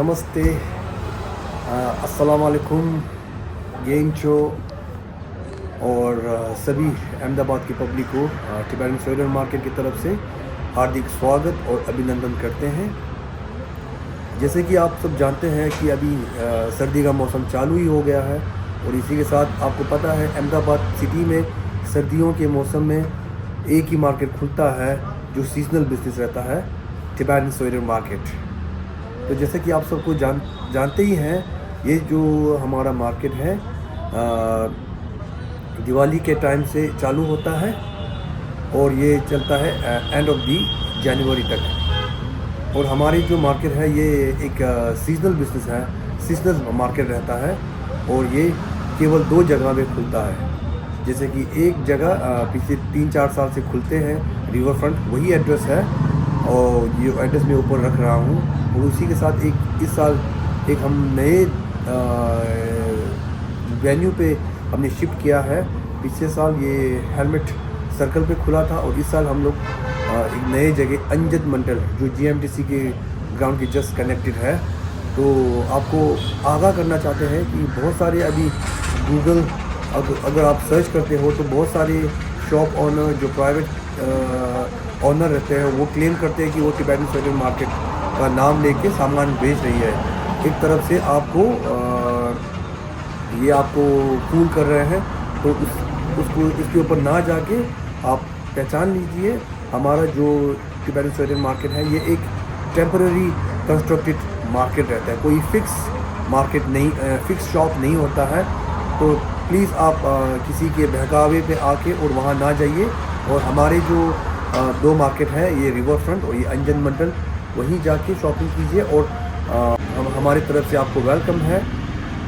नमस्ते, अस्सलाम वालेकुम, गेंचो और सभी अहमदाबाद की पब्लिक को टिबेटन सोइलर मार्केट की तरफ से हार्दिक स्वागत और अभिनंदन करते हैं। जैसे कि आप सब जानते हैं कि अभी सर्दी का मौसम चालू ही हो गया है और इसी के साथ आपको पता है अहमदाबाद सिटी में सर्दियों के मौसम में एक ही मार्केट खुलता है जो सीजनल बिजनेस रहता है, टिबेटन सोइलर मार्केट। तो जैसे कि आप सबको जानते ही हैं, ये जो हमारा मार्केट है दिवाली के टाइम से चालू होता है और ये चलता है एंड ऑफ दी जनवरी तक। और हमारी जो मार्केट है ये एक सीजनल बिजनेस है, सीजनल मार्केट रहता है और ये केवल 2 जगह में खुलता है। जैसे कि एक जगह पिछले 3-4 साल से खुलते हैं रिवर फ्रंट, वही एड्रेस है और ये एड्रेस मैं ऊपर रख रहा हूँ। और उसी के साथ एक इस साल एक हम नए वेन्यू पे हमने शिफ्ट किया है। पिछले साल ये हेलमेट सर्कल पे खुला था और इस साल हम लोग एक नए जगह अंजद मंडल जो GMTC के ग्राउंड के जस्ट कनेक्टेड है। तो आपको आगाह करना चाहते हैं कि बहुत सारे अभी गूगल अगर आप सर्च करते हो तो बहुत सारे शॉप ऑनर जो प्राइवेट ऑनर रहते हैं वो क्लेम करते हैं कि वो टिबेटन सोइलर मार्केट का नाम लेके सामान बेच रही है। एक तरफ से आपको ये आपको फूल कर रहे हैं, तो उसको इसके ऊपर ना जाके आप पहचान लीजिए हमारा जो टिबेटन सोइलर मार्केट है ये एक टेम्पररी कंस्ट्रक्टेड मार्केट रहता है, कोई फिक्स मार्केट नहीं, फिक्स शॉप नहीं होता है। तो प्लीज़ आप किसी के बहकावे पे आके और वहाँ ना जाइए और हमारे जो 2 मार्केट है ये रिवर फ्रंट और ये अंजन मंडल, वहीं जाके शॉपिंग कीजिए और हमारी तरफ से आपको वेलकम है।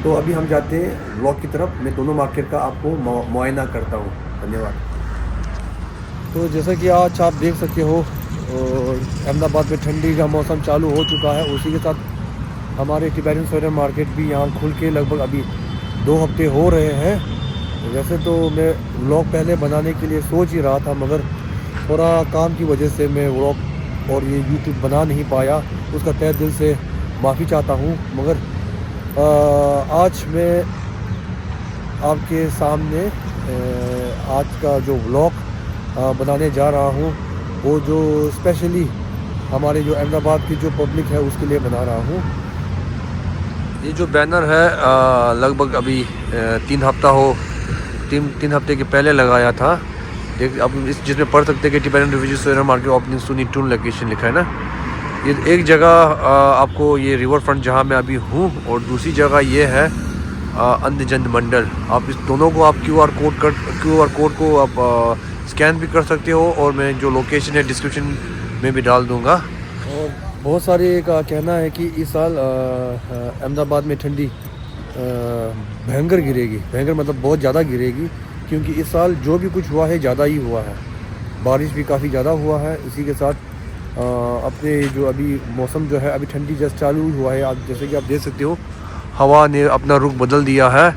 तो अभी हम जाते हैं ब्लॉक की तरफ, मैं दोनों मार्केट का आपको मुआयना करता हूँ। धन्यवाद। तो जैसा कि आज आप देख सकते हो अहमदाबाद में ठंडी का मौसम चालू हो चुका है, उसी के साथ हमारे टिबेटन सोइलर मार्केट भी यहाँ खुल के लगभग अभी 2 हफ्ते हो रहे हैं। वैसे तो मैं व्लॉग पहले बनाने के लिए सोच ही रहा था, मगर थोड़ा काम की वजह से मैं व्लॉग और ये यूट्यूब बना नहीं पाया, उसका तहे दिल से माफ़ी चाहता हूँ। मगर आज मैं आपके सामने आज का जो व्लॉग बनाने जा रहा हूँ वो जो स्पेशली हमारे जो अहमदाबाद की जो पब्लिक है उसके लिए बना रहा हूँ। ये जो बैनर है लगभग अभी 3 हफ्ते के पहले लगाया था। अब जिसमें पढ़ सकते हैं कि Tibetan refugee sweater market opening soon to new location लिखा है ना। ये एक जगह आपको ये रिवर फ्रंट जहाँ मैं अभी हूँ और दूसरी जगह ये है अंजन मंडल। आप इस दोनों को आप QR कोड को आप स्कैन भी कर सकते हो और मैं जो लोकेशन है डिस्क्रिप्शन में भी डाल दूँगा। और बहुत सारे का कहना है कि इस साल अहमदाबाद में ठंडी भयंकर गिरेगी, भयंकर मतलब बहुत ज़्यादा गिरेगी, क्योंकि इस साल जो भी कुछ हुआ है ज़्यादा ही हुआ है। बारिश भी काफ़ी ज़्यादा हुआ है। इसी के साथ अपने जो अभी मौसम जो है अभी ठंडी जस्ट चालू हुआ है। आप जैसे कि आप देख सकते हो हवा ने अपना रुख बदल दिया है,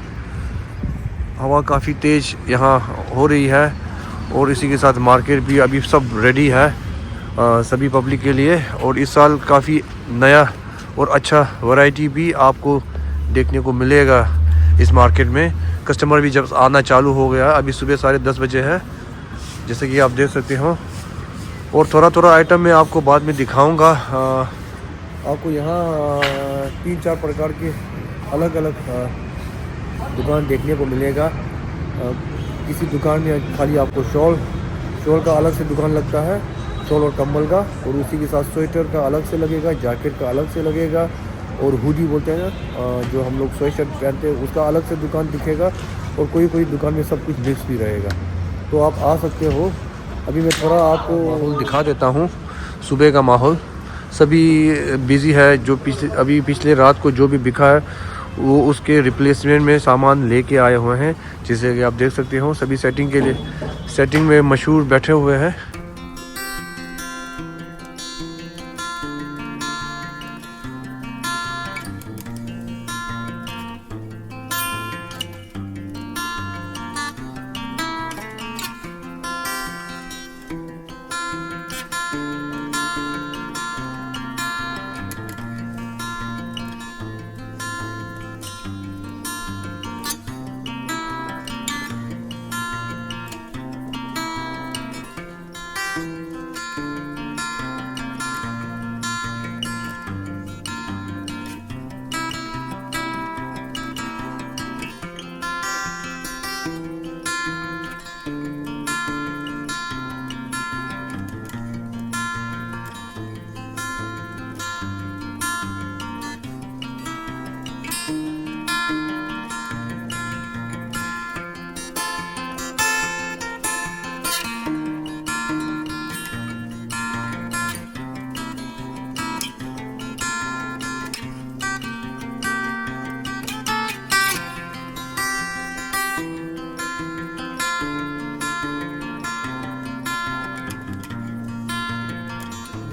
हवा काफ़ी तेज़ यहाँ हो रही है और इसी के साथ मार्केट भी अभी सब रेडी है सभी पब्लिक के लिए। और इस साल काफ़ी नया और अच्छा वैरायटी भी आपको देखने को मिलेगा इस मार्केट में। कस्टमर भी जब आना चालू हो गया, अभी सुबह 10:30 बजे है जैसे कि आप देख सकते हो। और थोड़ा आइटम मैं आपको बाद में दिखाऊंगा। आपको यहाँ 3-4 प्रकार के अलग अलग दुकान देखने को मिलेगा। किसी दुकान में खाली आपको शॉल का अलग से दुकान लगता है, शॉल और कंबल का, और उसी के साथ स्वेटर का अलग से लगेगा, जैकेट का अलग से लगेगा और हुडी बोलते हैं ना जो हम लोग स्वेट शर्ट पहनते हैं उसका अलग से दुकान दिखेगा। और कोई दुकान में सब कुछ मिक्स भी रहेगा, तो आप आ सकते हो। अभी मैं थोड़ा आपको माहौल दिखा देता हूँ। सुबह का माहौल सभी बिज़ी है। जो पिछले रात को जो भी बिका है वो उसके रिप्लेसमेंट में सामान लेके आए हुए हैं। जैसे कि आप देख सकते हो सभी सेटिंग में मशहूर बैठे हुए हैं।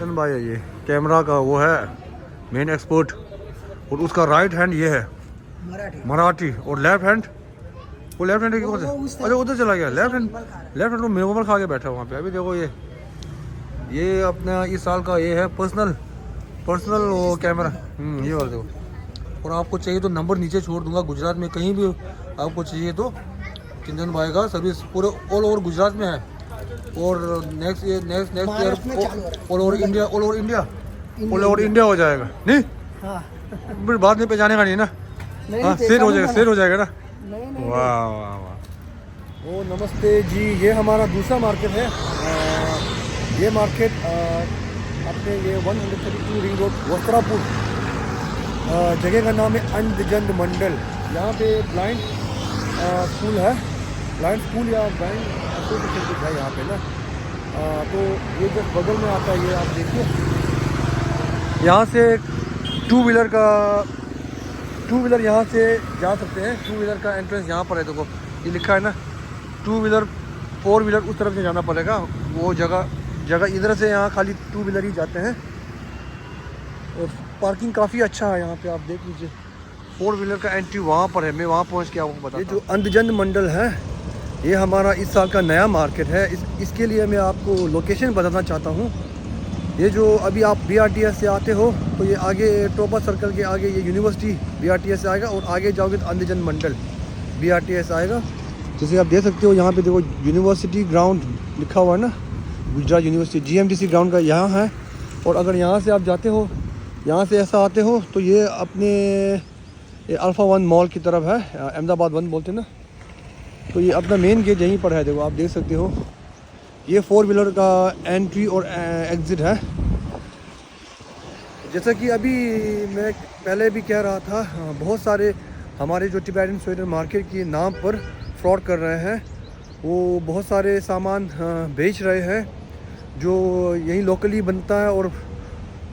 चिंतन भाई है ये कैमरा का वो है मेन एक्सपर्ट, और उसका राइट हैंड ये है मराठी, और लेफ्ट हैंड वो लेफ्ट हैंड कौन सा, अच्छा उधर चला गया लेफ्ट हैंड वो मोबाइल खा के बैठा वहाँ पे। अभी देखो ये अपना इस साल का ये है पर्सनल वो कैमरा, ये वाला देखो। और आपको चाहिए तो नंबर नीचे छोड़ दूंगा, गुजरात में कहीं भी आपको चाहिए तो चिंतन भाई का सर्विस पूरे ऑल ओवर गुजरात में है, और next year all over India हो जाएगा। नहीं फिर बाद में पहचाने का नहीं ना, हाँ सेल हो जाएगा ना। वाह वाह वाह। ओ नमस्ते जी, ये हमारा दूसरा मार्केट है। ये मार्केट अपने ये 132 रिंग रोड वस्त्रापुर, जगह का नाम है अंधजन मंडल। यहाँ पे ब्लाइंड स्कूल है, ब्लाइंड स्कूल या ब्लाइंड एसोसिएशन कुछ है यहाँ पे ना। तो ये जब बगल में आता है, ये आप देखिए यहाँ से टू व्हीलर यहाँ से जा सकते हैं। टू व्हीलर का एंट्रेंस यहाँ पर है, देखो ये लिखा है ना, टू व्हीलर 4 व्हीलर उस तरफ से जाना पड़ेगा। वो जगह इधर से यहाँ खाली टू व्हीलर ही जाते हैं, और पार्किंग काफ़ी अच्छा है यहाँ पे, आप देख लीजिए। 4 व्हीलर का एंट्री वहाँ पर है, मैं वहाँ पहुँच के आपको बताता हूँ। ये जो अंधजन मंडल है ये हमारा इस साल का नया मार्केट है। इसके लिए मैं आपको लोकेशन बताना चाहता हूँ। ये जो अभी आप BRTS से आते हो तो ये आगे टोपा सर्कल के आगे ये यूनिवर्सिटी BRTS से आएगा, और आगे जाओगे तो अंधजन मंडल BRTS आएगा। जैसे आप देख सकते हो यहाँ पे देखो यूनिवर्सिटी ग्राउंड लिखा हुआ है ना, गुजरात यूनिवर्सिटी GMTC ग्राउंड का यहाँ है। और अगर यहाँ से आप जाते हो, यहाँ से ऐसा आते हो तो ये अपने अल्फ़ा 1 मॉल की तरफ है, अहमदाबाद 1 बोलते हैं ना। तो ये अपना मेन गेट यहीं पर है, देखो आप देख सकते हो। ये 4 व्हीलर का एंट्री और एग्ज़िट है। जैसा कि अभी मैं पहले भी कह रहा था, बहुत सारे हमारे जो टिबेटन स्वेटर मार्केट के नाम पर फ्रॉड कर रहे हैं। वो बहुत सारे सामान बेच रहे हैं जो यहीं लोकली बनता है,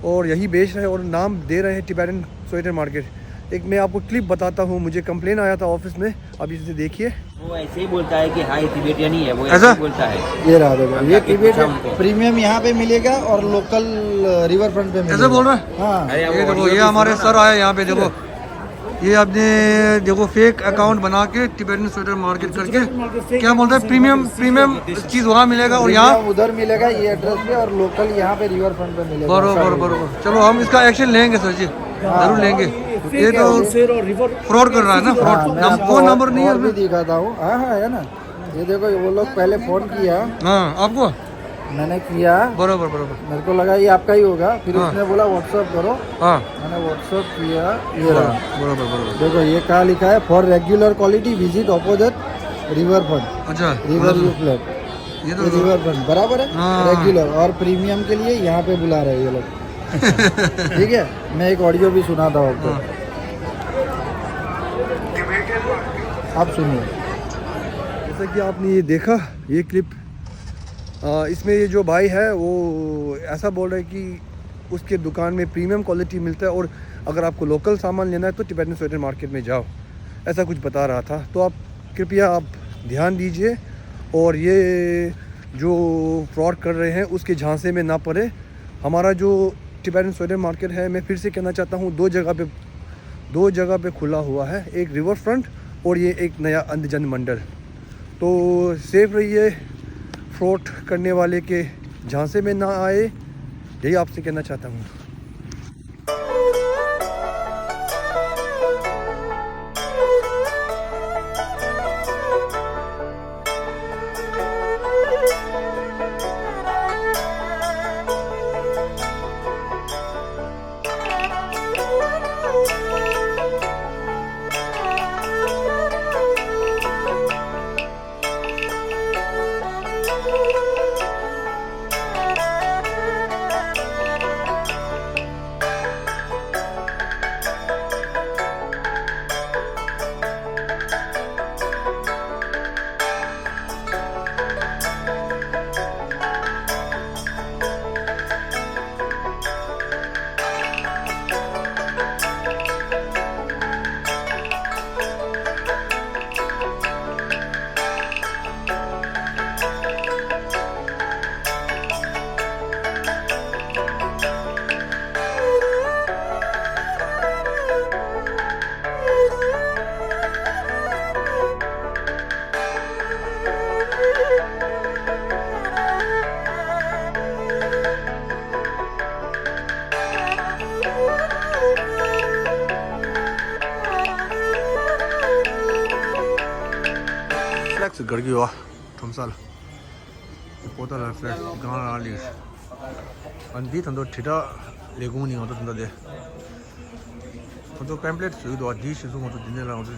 और यही बेच रहे हैं और नाम दे रहे हैं टिबेटन स्वेटर मार्केट। एक मैं आपको क्लिप बताता हूँ, मुझे कंप्लेन आया था ऑफिस में, अभी इसे देखिए। वो ऐसे ही बोलता है कि हाँ ये तिबेटियन ही है, वो ऐसे ही बोलता है। ये रहा देखो, ये तिबेटियन प्रीमियम यहाँ पे मिलेगा और लोकल रिवर फ्रंट पे मिलेगा। ऐसे बोल रहे हैं? हाँ, ये देखो, ये हमारे सर आए यहाँ पे, देखो ये आपने देखो फेक अकाउंट बना के टिबेटन स्वेटर मार्केट करके क्या बोलते हैं, प्रीमियम चीज़ वहाँ मिलेगा और यहाँ उधर मिलेगा ये एड्रेस पे, और लोकल यहाँ पे रिवर फ्रंट पे मिलेगा। बरोबर। चलो हम इसका एक्शन लेंगे सर जी, जरूर लेंगे। ये तो फ्रॉड कर रहा है ना, फ्रॉड। फोन नंबर नहीं है, भी दिखाता हूँ। हाँ है ना, ये देखो वो लोग पहले फोन किया, हाँ आपको मैंने किया, बरोबर मेरे को लगा ये आपका ही होगा, फिर उसने बोला व्हाट्सअप करो, हाँ मैंने व्हाट्सअप किया। ये रहा बरोबर। देखो ये कहाँ लिखा है, for regular quality visit opposite river front. अच्छा, रिवर व्यू फ्लैट, ये तो रिवर फ्रंट बराबर है। रेगुलर और प्रीमियम के लिए यहाँ पे बुला रहे हैं ये लोग। ठीक है, मैं एक ऑडियो भी सुनाता हूँ आपको, आप सुनिए। जैसा कि आपने ये देखा ये क्लिप, इसमें ये जो भाई है वो ऐसा बोल रहा है कि उसके दुकान में प्रीमियम क्वालिटी मिलता है, और अगर आपको लोकल सामान लेना है तो टिबेटन स्वेटर मार्केट में जाओ, ऐसा कुछ बता रहा था। तो आप कृपया आप ध्यान दीजिए, और ये जो फ्रॉड कर रहे हैं उसके झांसे में ना पड़े। हमारा जो टिबेटन स्वेटर मार्केट है, मैं फिर से कहना चाहता हूँ, दो जगह पे खुला हुआ है, एक रिवर फ्रंट और ये एक नया अंधजन मंडल। तो सेफ रहिए, फ्रॉड करने वाले के झांसे में ना आए, यही आपसे कहना चाहता हूँ। 是个给我，同啥了？我到了在刚哪里？安迪很多其他猎工人我都听到的。很多 complete 所有的地区中我都听见了，我就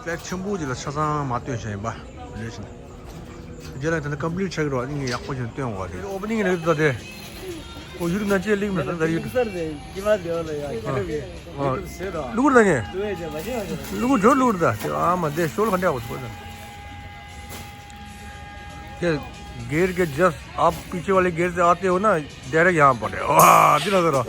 在全部这个车上马对上吧，热心。这来真的 complete 车个，应该也好像对我的。opening 那个的，我有那这里面那有。누구 다니? 누구 저 누구다? 아마 내 쇼를 한데 하고 싶거든. ये गेयर के जस्ट आप पीछे वाले गेयर से आते हो ना डायरेक्ट यहाँ पर है वाह दिला जरा